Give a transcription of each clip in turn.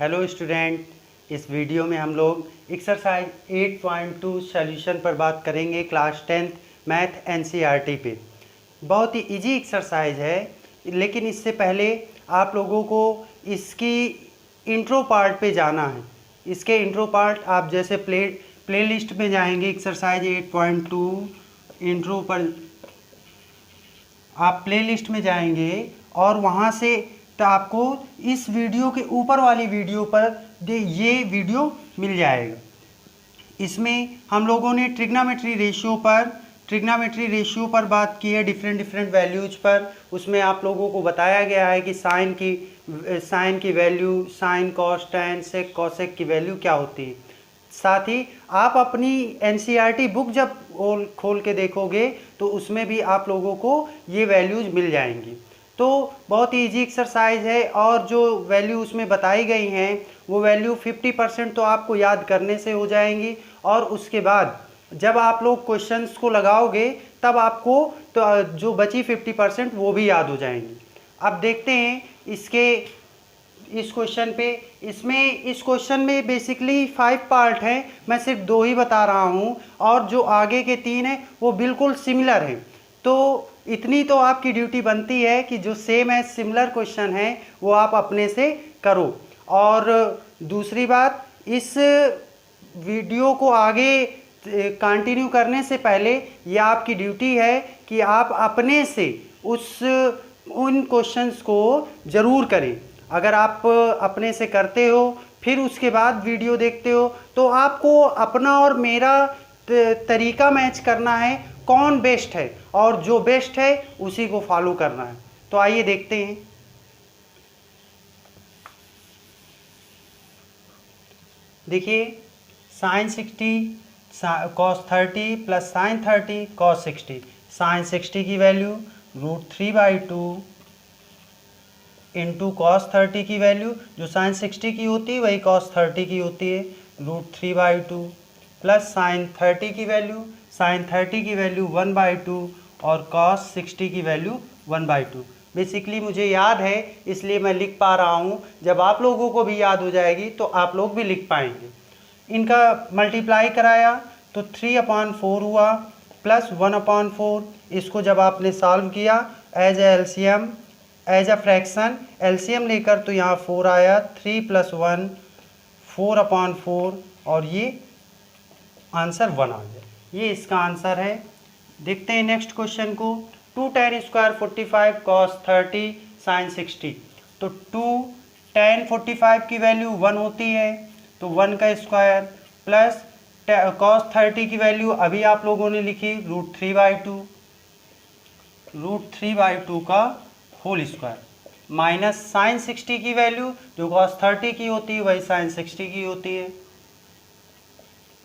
Hello student, इस video में हम लोग एक्सरसाइज 8.2 सॉल्यूशन पर बात करेंगे। क्लास 10th मैथ एनसीईआरटी पे। बहुत ही इजी एक्सरसाइज है, लेकिन इससे पहले आप लोगों को इसकी इंट्रो पार्ट पे जाना है। इसके इंट्रो पार्ट आप जैसे प्लेलिस्ट में जाएंगे, एक्सरसाइज 8.2 इंट्रो पर आप प्लेलिस्ट में जाएंगे और वहाँ से तो आपको इस वीडियो के ऊपर वाली वीडियो पर ये वीडियो मिल जाएगा। इसमें हम लोगों ने ट्रिग्नोमेट्री रेशियो पर बात की है, डिफरेंट वैल्यूज पर। उसमें आप लोगों को बताया गया है कि साइन की value, sine cos tan sec cosec की वैल्यू क्या होती है। साथ ही आप अपनी एनसीईआरटी बुक जब खोल के देखोगे तो उसमें भी आप लोगों को ये वैल्यूज मिल जाएंगी। तो बहुत ही ईजी एक्सरसाइज है और जो वैल्यू उसमें बताई गई हैं वो वैल्यू 50% तो आपको याद करने से हो जाएंगी, और उसके बाद जब आप लोग क्वेश्चंस को लगाओगे तब आपको तो जो बची 50% वो भी याद हो जाएंगी। अब देखते हैं इस क्वेश्चन पे। इस क्वेश्चन में बेसिकली 5 पार्ट हैं, मैं सिर्फ 2 ही बता रहा हूँ, और जो आगे के 3 हैं वो बिल्कुल सिमिलर हैं। तो इतनी तो आपकी ड्यूटी बनती है कि जो सेम है सिमिलर क्वेश्चन है वो आप अपने से करो। और दूसरी बात, इस वीडियो को आगे कंटिन्यू करने से पहले ये आपकी ड्यूटी है कि आप अपने से उन क्वेश्चंस को ज़रूर करें। अगर आप अपने से करते हो फिर उसके बाद वीडियो देखते हो तो आपको अपना और मेरा तरीका मैच करना है, कौन बेस्ट है, और जो बेस्ट है उसी को फॉलो करना है। तो आइए देखते हैं। देखिए, sine 60 cos 30 plus sine 30 cos 60। Sine 60 की वैल्यू √3/2 इंटू कॉस 30 की वैल्यू जो साइन 60 की होती है वही कॉस 30 की होती है, √3/2 प्लस साइन 30 की वैल्यू 1/2 और कॉस 60 की वैल्यू 1/2। बेसिकली मुझे याद है इसलिए मैं लिख पा रहा हूँ। जब आप लोगों को भी याद हो जाएगी तो आप लोग भी लिख पाएंगे। इनका मल्टीप्लाई कराया तो 3/4 हुआ प्लस 1/4। इसको जब आपने सॉल्व किया एज अ फ्रैक्शन एलसीएम लेकर तो यहाँ 4 आया, 3 + 1 4/4, और ये आंसर 1 आ गया। ये इसका आंसर है। देखते हैं नेक्स्ट क्वेश्चन को। 2 tan² 45 cos 30 sin 60। तो 2 tan 45 की वैल्यू 1 होती है, तो 1 का स्क्वायर प्लस cos 30 की वैल्यू अभी आप लोगों ने लिखी √3/2 का होल स्क्वायर, माइनस साइन 60 की वैल्यू जो cos 30 की होती है वही साइन 60 की होती है,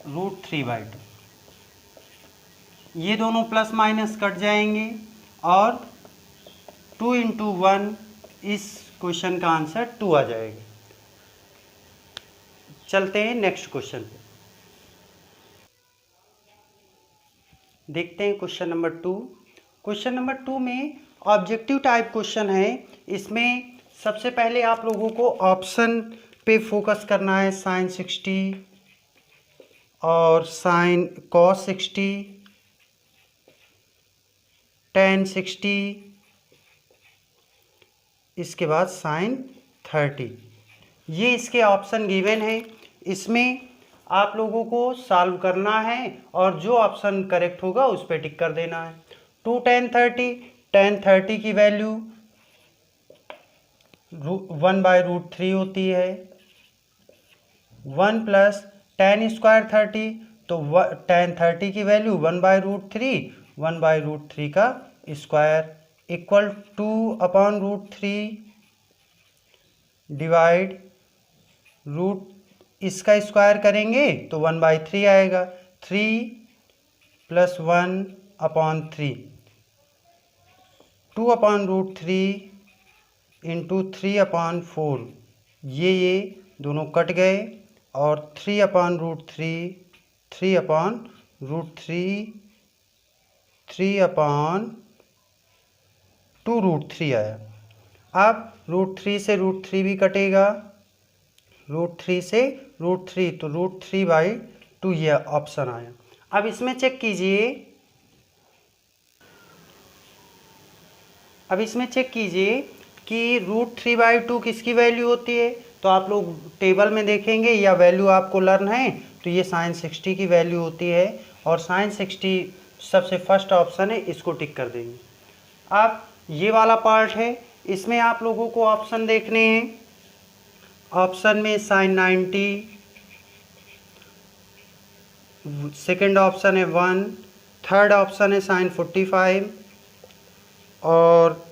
√3/2। ये दोनों प्लस माइनस कट जाएंगे और 2 × 1, इस क्वेश्चन का आंसर 2 आ जाएगा। चलते हैं नेक्स्ट क्वेश्चन पे। देखते हैं क्वेश्चन नंबर 2। क्वेश्चन नंबर 2 में ऑब्जेक्टिव टाइप क्वेश्चन है। इसमें सबसे पहले आप लोगों को ऑप्शन पे फोकस करना है, साइन 60 और साइन कॉस 60, tan 60, इसके बाद साइन 30। ये इसके ऑप्शन गिवन है। इसमें आप लोगों को सॉल्व करना है और जो ऑप्शन करेक्ट होगा उस पर टिक कर देना है। 2 tan 30 की वैल्यू 1/√3 होती है। 1 प्लस tan² 30, तो tan 30 की वैल्यू 1/√3 का स्क्वायर इक्वल 2/√3 डिवाइड रूट, इसका स्क्वायर करेंगे तो 1/3 आएगा। 3 + 1/3 2/√3 इंटू 3/4, ये दोनों कट गए और 3/√3 3/2√3 आया। अब √3 से √3 भी कटेगा, √3 से √3, तो √3/2 ये ऑप्शन आया। अब इसमें चेक कीजिए, कि √3/2 किसकी वैल्यू होती है। तो आप लोग टेबल में देखेंगे या वैल्यू आपको लर्न है, तो ये sin60 की वैल्यू होती है, और sin60 सबसे फर्स्ट ऑप्शन है, इसको टिक कर देंगे। अब ये वाला पार्ट है, इसमें आप लोगों को ऑप्शन देखने हैं। ऑप्शन में sin90, सेकेंड ऑप्शन है 1, थर्ड ऑप्शन है sin45 और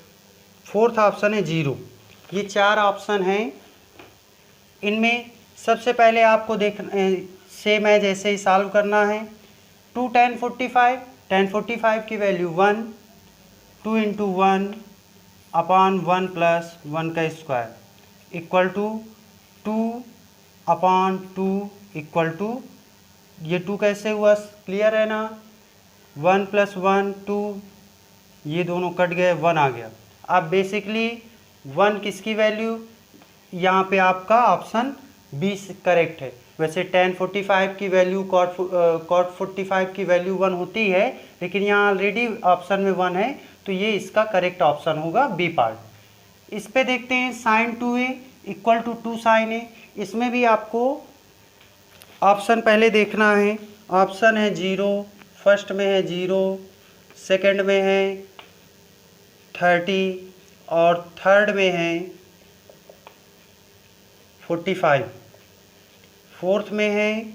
फोर्थ ऑप्शन है 0। ये 4 ऑप्शन हैं। इनमें सबसे पहले आपको सेम है जैसे ही सॉल्व करना है। 2 tan 45, tan 45 की वैल्यू 1, 2 × 1 अपॉन 1 + 1 का square equal to 2/2 equal to, ये 2 कैसे हुआ, क्लियर है ना, 1 + 1 2, ये दोनों कट गए, 1 आ गया। अब बेसिकली 1 किसकी वैल्यू, यहाँ पे आपका ऑप्शन बी करेक्ट है। वैसे tan 45 की वैल्यू cot 45 की वैल्यू 1 होती है, लेकिन यहाँ ऑलरेडी ऑप्शन में 1 है, तो ये इसका करेक्ट ऑप्शन होगा बी पार्ट। इस पे देखते हैं sin 2a equal to 2 sin a। इसमें भी आपको ऑप्शन पहले देखना है। ऑप्शन है 0, फर्स्ट में है 0, सेकंड में है 30 और थर्ड में है 45, फोर्थ में है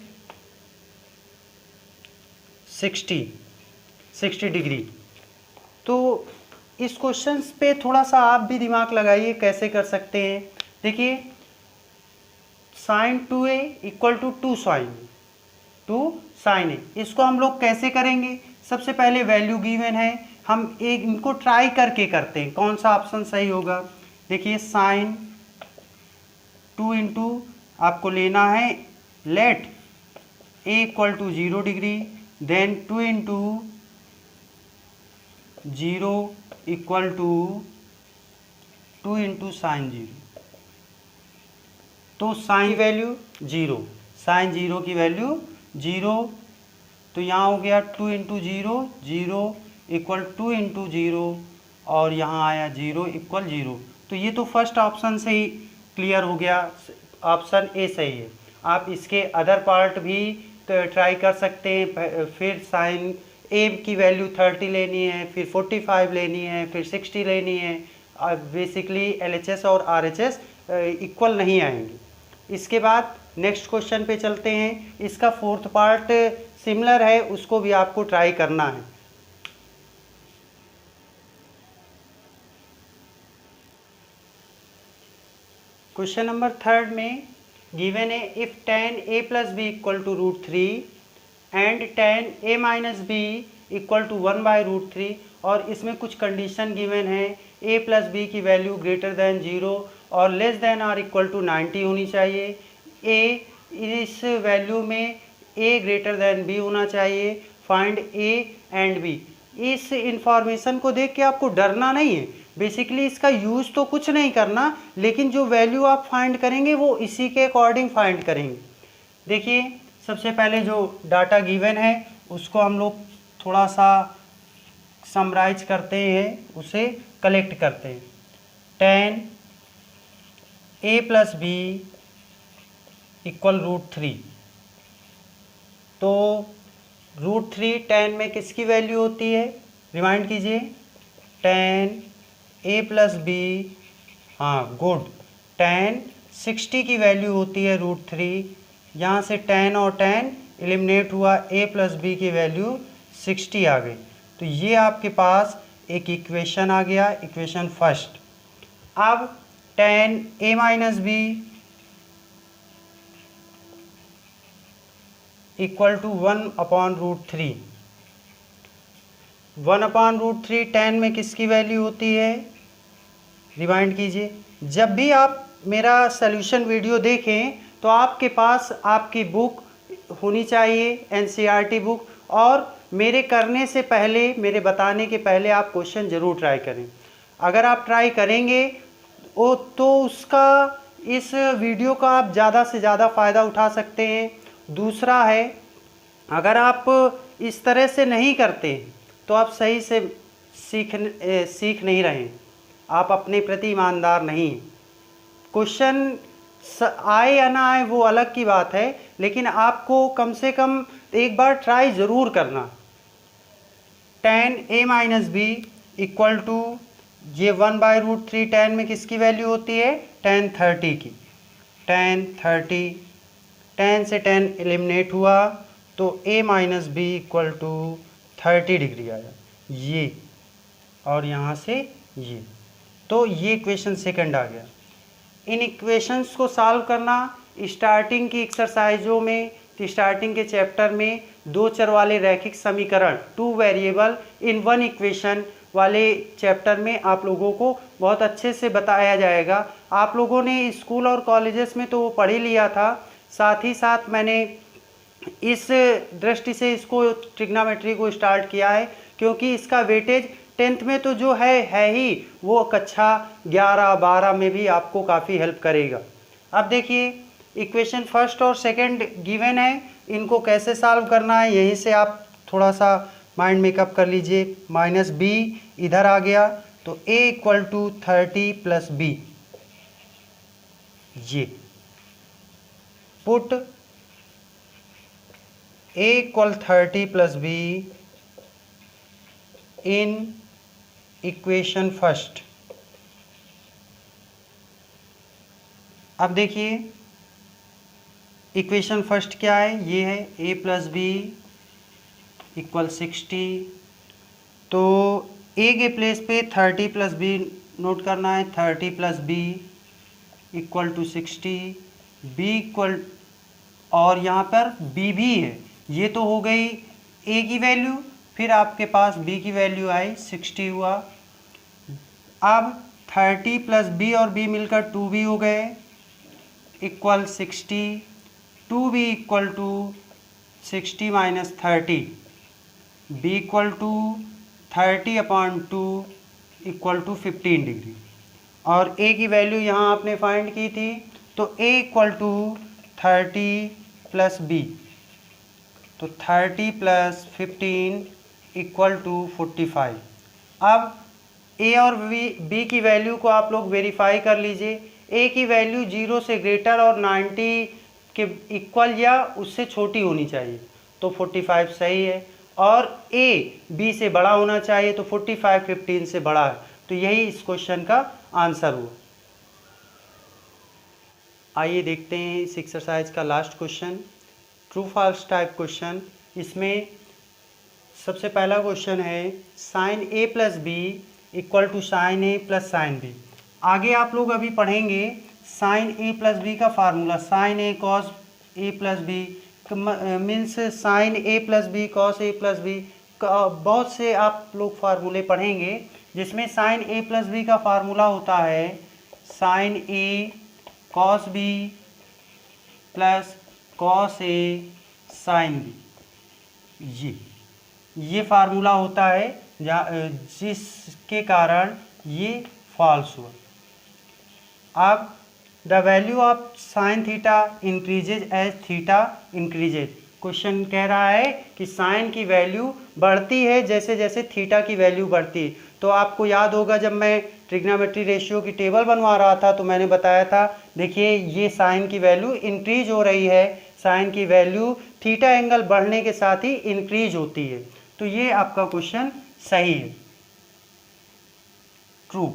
60 डिग्री। तो इस क्वेश्चन पे थोड़ा सा आप भी दिमाग लगाइए, कैसे कर सकते हैं। देखिए sin 2a equal to 2 sin a, इसको हम लोग कैसे करेंगे। सबसे पहले वैल्यू गिवन है, हम एक इनको ट्राई करके करते हैं कौन सा ऑप्शन सही होगा। देखिए sin 2 × आपको लेना है, let a equal to 0 degree, then 2 × 0 equal to 2 × sin 0। तो sin वैल्यू 0, sin 0 की वैल्यू 0, तो यहाँ हो गया 2 × 0 0 इक्वल 2 × 0 और यहाँ आया 0 इक्वल 0। तो ये तो फर्स्ट ऑप्शन से ही क्लियर हो गया, ऑप्शन ए सही है। आप इसके अदर पार्ट भी ट्राई कर सकते हैं। फिर sin ए की वैल्यू 30 लेनी है, फिर 45 लेनी है, फिर 60 लेनी है। बेसिकली LHS और RHS इक्वल नहीं आएंगे। इसके बाद नेक्स्ट क्वेश्चन पे चलते हैं। इसका फोर्थ पार्ट सिमिलर है, उसको भी आपको ट्राई करना है। क्वेश्चन नंबर थर्ड में गिवन है if tan a + b equal to √3 and tan a - b equal to 1/√3, और इसमें कुछ कंडीशन गिवन है। a + b की वैल्यू ग्रेटर दैन 0 और लेस दैन और इक्वल टू 90 होनी चाहिए। इस वैल्यू में a ग्रेटर दैन b होना चाहिए। Find a and b। इस इंफॉर्मेशन को देख के आपको डरना नहीं है। बेसिकली इसका यूज़ तो कुछ नहीं करना, लेकिन जो वैल्यू आप फाइंड करेंगे वो इसी के अकॉर्डिंग फाइंड करेंगे। देखिए सबसे पहले जो डाटा गिवन है उसको हम लोग थोड़ा सा समराइज करते हैं, उसे कलेक्ट करते हैं। tan a + b इक्वल √3, तो √3 tan में किसकी वैल्यू होती है, रिमाइंड कीजिए। tan a + b, हाँ गुड, tan 60 की वैल्यू होती है √3। यहाँ से tan और tan एलिमिनेट हुआ, a + b की वैल्यू 60 आ गई। तो ये आपके पास एक इक्वेशन आ गया, इक्वेशन फर्स्ट। अब tan a - b equal to 1/√3। 1/√3 tan में किसकी वैल्यू होती है, रिमाइंड कीजिए। जब भी आप मेरा सॉल्यूशन वीडियो देखें तो आपके पास आपकी बुक होनी चाहिए, NCERT बुक, और मेरे करने से पहले, मेरे बताने के पहले आप क्वेश्चन ज़रूर ट्राई करें। अगर आप ट्राई करेंगे तो उसका इस वीडियो का आप ज़्यादा से ज़्यादा फ़ायदा उठा सकते हैं। दूसरा है, अगर आप इस तरह से नहीं करते तो आप सही से सीख नहीं रहे, आप अपने प्रति ईमानदार नहीं। क्वेश्चन आए या ना आए वो अलग की बात है, लेकिन आपको कम से कम एक बार ट्राई ज़रूर करना। tan a minus B equal to ये 1/√3 tan में किसकी वैल्यू होती है, tan 30 की। tan 30, tan से tan एलिमिनेट हुआ तो a minus B equal to 30 degree आया, ये और यहाँ से ये, तो ये इक्वेशन सेकंड आ गया। इन इक्वेशंस को सॉल्व करना स्टार्टिंग की एक्सरसाइजों में, स्टार्टिंग के चैप्टर में 2 चर वाले रैखिक समीकरण 2 वेरिएबल इन 1 इक्वेशन वाले चैप्टर में आप लोगों को बहुत अच्छे से बताया जाएगा। आप लोगों ने स्कूल और कॉलेजेस में तो वो पढ़ ही लिया था, साथ ही साथ मैंने इस दृष्टि से इसको ट्रिग्नोमेट्री को स्टार्ट किया है क्योंकि इसका वेटेज 10th में तो जो है ही, वो कक्षा 11-12 में भी आपको काफ़ी हेल्प करेगा। अब देखिए, इक्वेशन फर्स्ट और सेकंड गिवन है, इनको कैसे सॉल्व करना है यहीं से आप थोड़ा सा माइंड मेकअप कर लीजिए। माइनस बी इधर आ गया तो a equal to 30 plus B, ये put a equal 30 plus B in equation first. अब देखिए इक्वेशन फर्स्ट क्या है, ये है a प्लस बी इक्वल 60, तो a के प्लेस पे 30 प्लस बी नोट करना है, 30 plus B equal to 60, b equal, और यहाँ पर b भी है, ये तो हो गई a की वैल्यू, फिर आपके पास b की वैल्यू आई 60 हुआ। अब 30 प्लस b और b मिलकर 2b हो गए equal 60, 2b equal to 60 minus 30, b equal to 30/2 equal to 15 degree, और a की वैल्यू यहाँ आपने फाइंड की थी, तो a equal to 30 plus b, तो 30 प्लस 15 इक्वल टू 45। अब a और b की वैल्यू को आप लोग वेरीफाई कर लीजिए। a की वैल्यू 0 से ग्रेटर और 90 के इक्वल या उससे छोटी होनी चाहिए, तो 45 सही है, और a b से बड़ा होना चाहिए, तो 45 15 से बड़ा है, तो यही इस क्वेश्चन का आंसर हुआ। आइए देखते हैं इस एक्सरसाइज का last question, true false type question. इसमें सबसे पहला क्वेश्चन है sine a plus B equal to sine A plus sine B. आगे आप लोग अभी पढ़ेंगे साइन a प्लस बी का formula, sine A cos A plus B means sine a plus B cos A plus B, बहुत से आप लोग फार्मूले पढ़ेंगे जिसमें साइन a प्लस बी का फार्मूला होता है sine A cos B plus cos A sine B, ये फार्मूला होता है जिसके कारण ये फॉल्स हुआ। अब the value of sine theta increases as theta increases, question कह रहा है कि साइन की वैल्यू बढ़ती है जैसे जैसे थीटा की वैल्यू बढ़ती है। तो आपको याद होगा जब मैं ट्रिग्नोमेट्री रेशियो की टेबल बनवा रहा था तो मैंने बताया था, देखिए ये साइन की वैल्यू इंक्रीज हो रही है, साइन की वैल्यू थीटा एंगल बढ़ने के साथ ही इंक्रीज होती है, तो ये आपका क्वेश्चन सही है, ट्रू।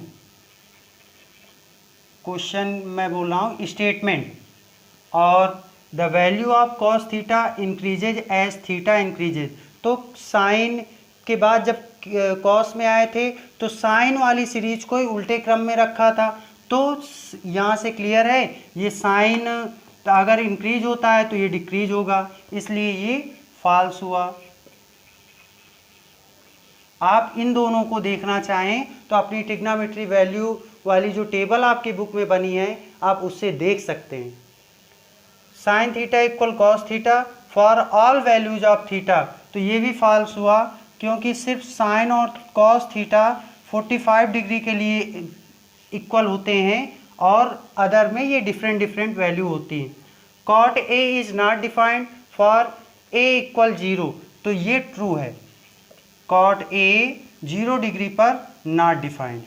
क्वेश्चन मैं बोल रहा हूँ स्टेटमेंट, और the value of cos theta increases as theta increases, तो साइन के बाद जब कॉस में आए थे तो साइन वाली सीरीज को ही उल्टे क्रम में रखा था, तो यहाँ से क्लियर है ये साइन अगर इंक्रीज होता है तो ये डिक्रीज होगा, इसलिए ये फॉल्स हुआ। आप इन दोनों को देखना चाहें तो अपनी ट्रिग्नोमेट्री वैल्यू वाली जो टेबल आपकी बुक में बनी है आप उससे देख सकते हैं। Sine theta equal cos theta for all values of theta, तो ये भी फॉल्स हुआ क्योंकि सिर्फ साइन और कॉस थीटा 45 डिग्री के लिए इक्वल होते हैं और अदर में ये डिफरेंट डिफरेंट वैल्यू होती है। Cot A is not defined for A equal 0, तो ये ट्रू है। कॉट ए 0 डिग्री पर नॉट डिफाइंड।